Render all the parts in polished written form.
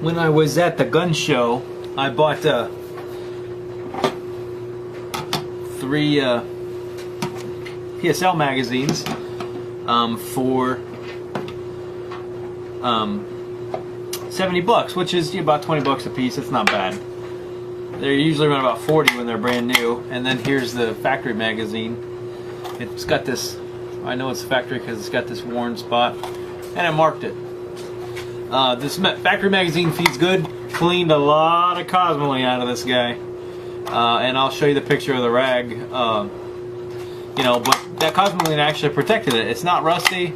when I was at the gun show, I bought 3 PSL magazines for $70, which is about $20 a piece. It's not bad. They usually run about 40 when they're brand new. And then here's the factory magazine. It's got this, I know it's factory because it's got this worn spot, and I marked it. This factory magazine feeds good. Cleaned a lot of cosmoline out of this guy, and I'll show you the picture of the rag. You know, but that cosmoline actually protected it. It's not rusty.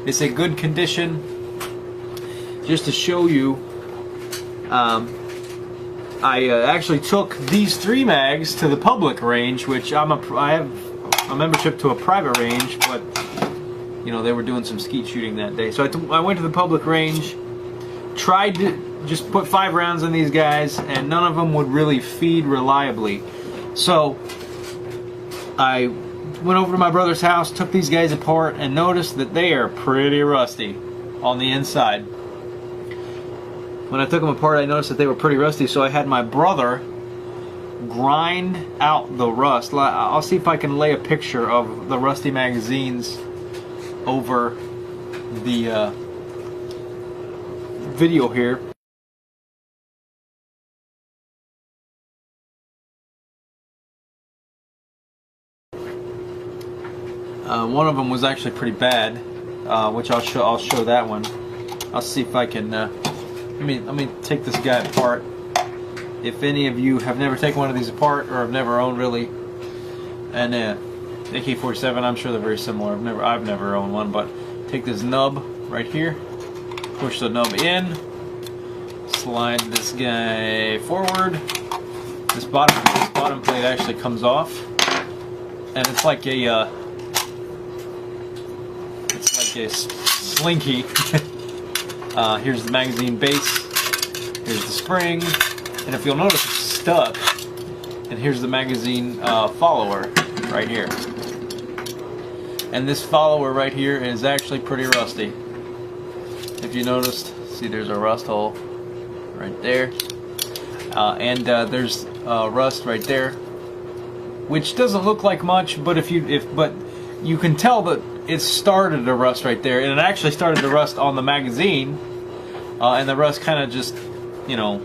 It's in good condition. Just to show you, I actually took these 3 mags to the public range, which I have a membership to a private range, but you know, they were doing some skeet shooting that day. So I went to the public range, tried to just put 5 rounds in these guys, and none of them would really feed reliably. So I went over to my brother's house, took these guys apart, and noticed that they are pretty rusty on the inside. When I took them apart, I noticed that they were pretty rusty, so I had my brother grind out the rust. I'll see if I can lay a picture of the rusty magazines over the video here. One of them was actually pretty bad, which I'll show that one. I'll see if I can. Let me take this guy apart. If any of you have never taken one of these apart or have never owned really, and AK-47, I'm sure they're very similar. I've never owned one, but take this nub right here, push the nub in, slide this guy forward. This bottom plate actually comes off, and it's like a slinky. Here's the magazine base. Here's the spring. And if you'll notice, it's stuck. And here's the magazine follower right here. And this follower right here is actually pretty rusty. If you noticed, see there's a rust hole right there. And there's rust right there, which doesn't look like much, but but you can tell that it started to rust right there, and it actually started to rust on the magazine, and the rust kind of just, you know,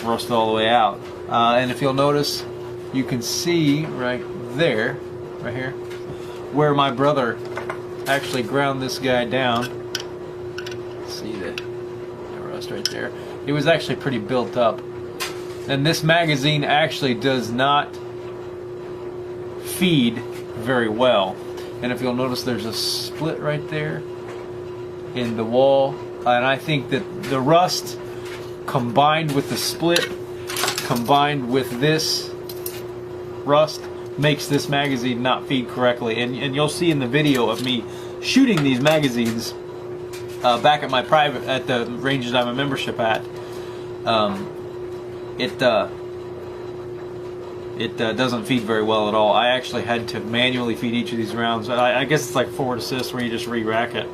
rusted all the way out. And if you'll notice, you can see right there, right here, where my brother actually ground this guy down. See the rust right there? It was actually pretty built up. And this magazine actually does not feed very well. And if you'll notice, there's a split right there in the wall. And I think that the rust combined with the split, combined with this rust, makes this magazine not feed correctly. And you'll see in the video of me shooting these magazines back at my at the ranges I'm a membership at, it doesn't feed very well at all. I actually had to manually feed each of these rounds. I guess it's like forward assist where you just re-rack it.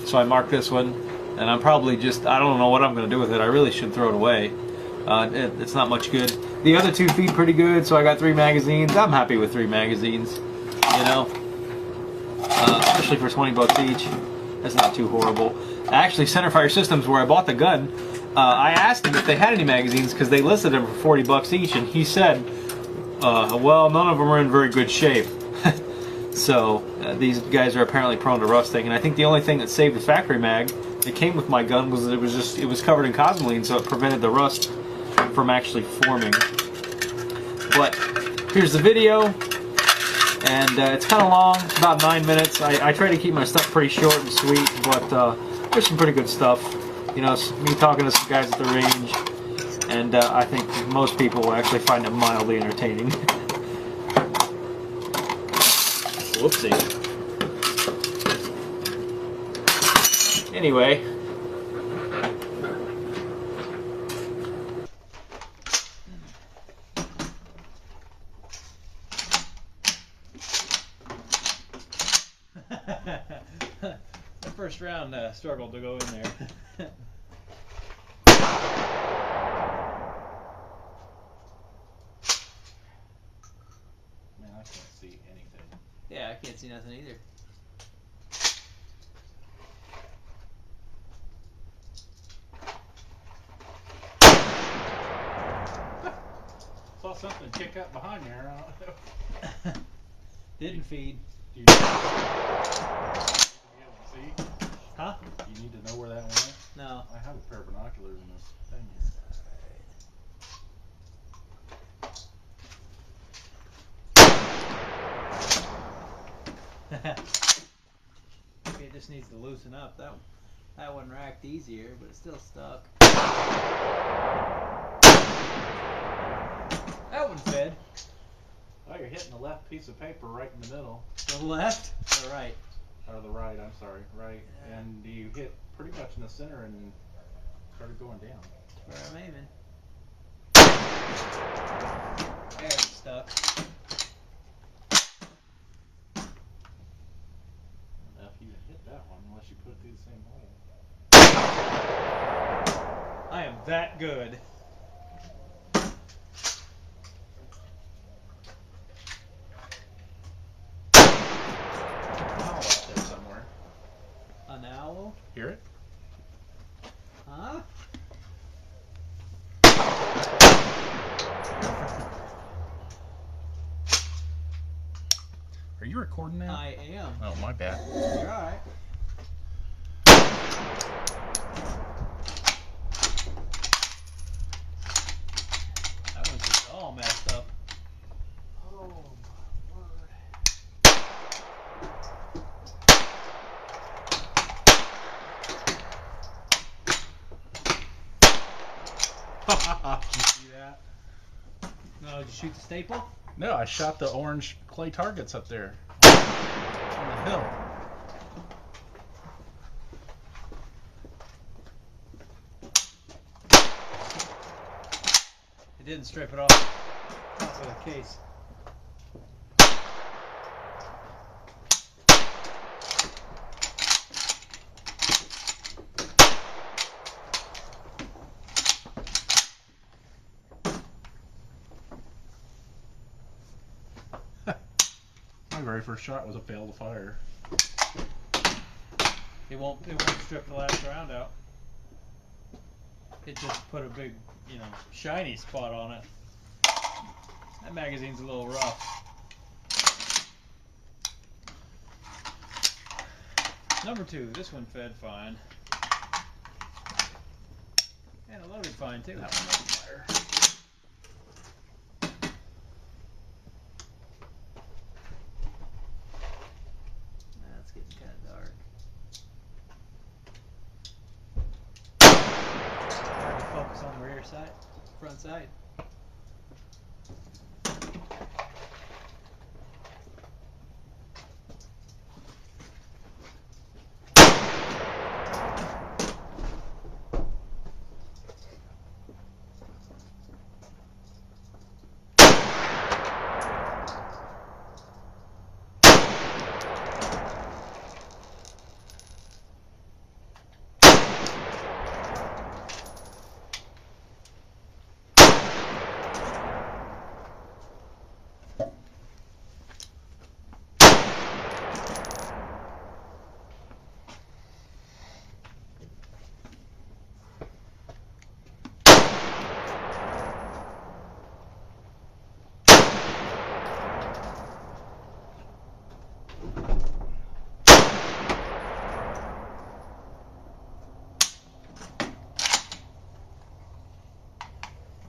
So I marked this one, and I'm probably just, I don't know what I'm going to do with it. I really should throw it away. It's not much good. The other 2 feed pretty good, so I got 3 magazines. I'm happy with 3 magazines, you know, especially for $20 each. That's not too horrible. Actually, Centerfire Systems, where I bought the gun, I asked him if they had any magazines because they listed them for $40 each, and he said, well, none of them are in very good shape. So these guys are apparently prone to rusting, and I think the only thing that saved the factory mag that came with my gun was that it was covered in cosmoline, so it prevented the rust from actually forming. But here's the video, and it's kind of long. It's about 9 minutes. I try to keep my stuff pretty short and sweet, but there's some pretty good stuff. You know, me talking to some guys at the range, and I think most people will actually find it mildly entertaining. Whoopsie. Anyway. The first round struggled to go in there. something kick up behind there. Didn't feed. Do you need to be able to see? Huh? Do you need to know where that one is? No. I have a pair of binoculars in this thing. Okay, it just needs to loosen up. That one racked easier, but it's still stuck. That one fed. Oh, you're hitting the left piece of paper right in the middle. The left or right? Or the right, I'm sorry, right. Yeah. And you hit pretty much in the center and started going down. That's where I'm aiming. There, it's stuck. If you hit that one, unless you put it through the same hole. I am that good. Owl out there somewhere. An owl? Hear it? Huh? Are you recording now? I am. Oh, my bad. You're alright. That one's just all messed up. Oh my word. Did you see that? No, did you shoot the staple? No, I shot the orange clay targets up there on the hill. It didn't strip it off of the case. My very first shot was a fail to fire. It won't strip the last round out. It just put a big, shiny spot on it. That magazine's a little rough. Number 2, this one fed fine. And it loaded fine too. That one was fire. That's getting kind of dark. Hard to focus on the rear side, front side.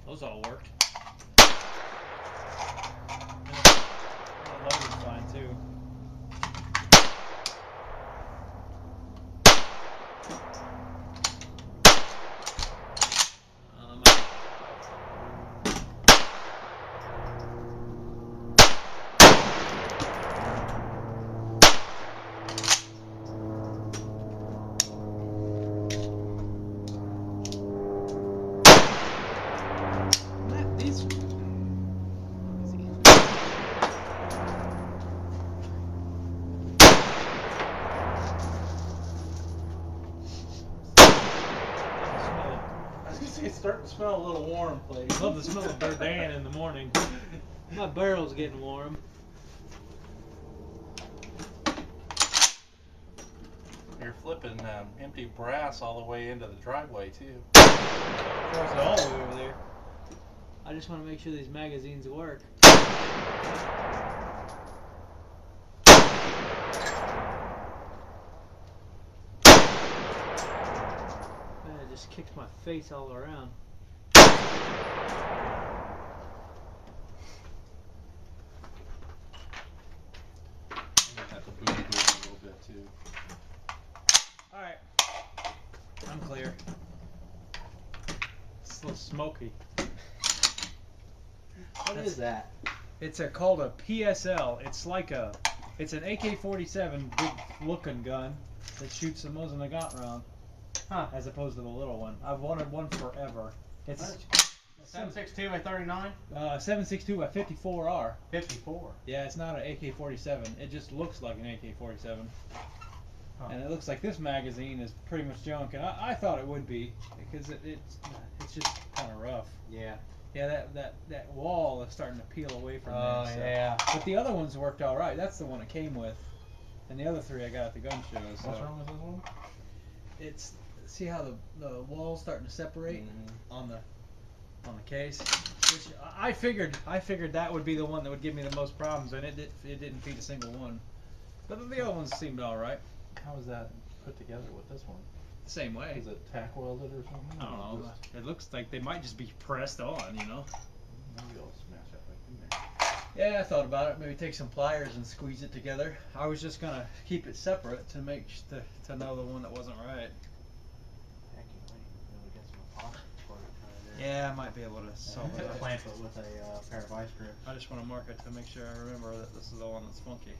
Those all worked. That loaded fine too. These. It's starting to smell a little warm, please. Love the smell of Burdan in the morning. My barrel's getting warm. You're flipping empty brass all the way into the driveway, too. There's all the way over there. I just want to make sure these magazines work. Man, it just kicked my face all around. Have to boogie boogie a little bit too. Alright. I'm clear. It's a little smoky. What is that? It's called a PSL. It's like it's an AK-47 big looking gun that shoots the Mosin-Nagant round. Huh. As opposed to the little one. I've wanted one forever. It's 7.62 by 39? 7.62 by 54R. 54. Yeah, it's not an AK-47. It just looks like an AK-47. Huh. And it looks like this magazine is pretty much junk, and I thought it would be because it's just kind of rough. Yeah. Yeah, that wall is starting to peel away from Oh, there. So. yeah. But the other ones worked all right. That's the one it came with, and the other three I got at the gun show. So. What's wrong with this one? It's see how the wall's starting to separate on the case. Which I figured that would be the one that would give me the most problems, and it didn't feed a single one. But the other ones seemed all right. How is that put together with this one? Same way. Is it tack welded or something? I don't know. It looks like they might just be pressed on, you know. Maybe I'll smash that back in there. Yeah, I thought about it. Maybe take some pliers and squeeze it together. I was just gonna keep it separate to make to know the one that wasn't right. Heck, you might be able to get some epoxy for it right there. Yeah, I might be able to solve it. Clamp it with a pair of vice grips. I just want to mark it to make sure I remember that this is the one that's funky.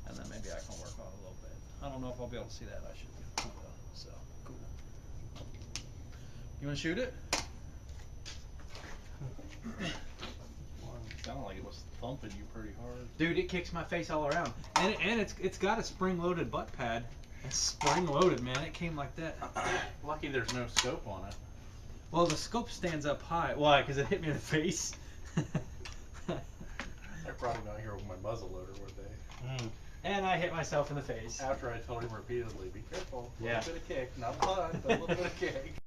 And then maybe I can work on it a little bit. I don't know if I'll be able to see that. I should be able to, so, cool. You want to shoot it? It sounded like it was thumping you pretty hard. Dude, it kicks my face all around. And it's got a spring-loaded butt pad. It's spring-loaded, man. It came like that. Lucky there's no scope on it. Well, the scope stands up high. Why? Because it hit me in the face? They're probably not here with my muzzle loader, were they? And I hit myself in the face. After I told him repeatedly, be careful. Yeah. A little bit of kick, not a lot, but a little bit of kick.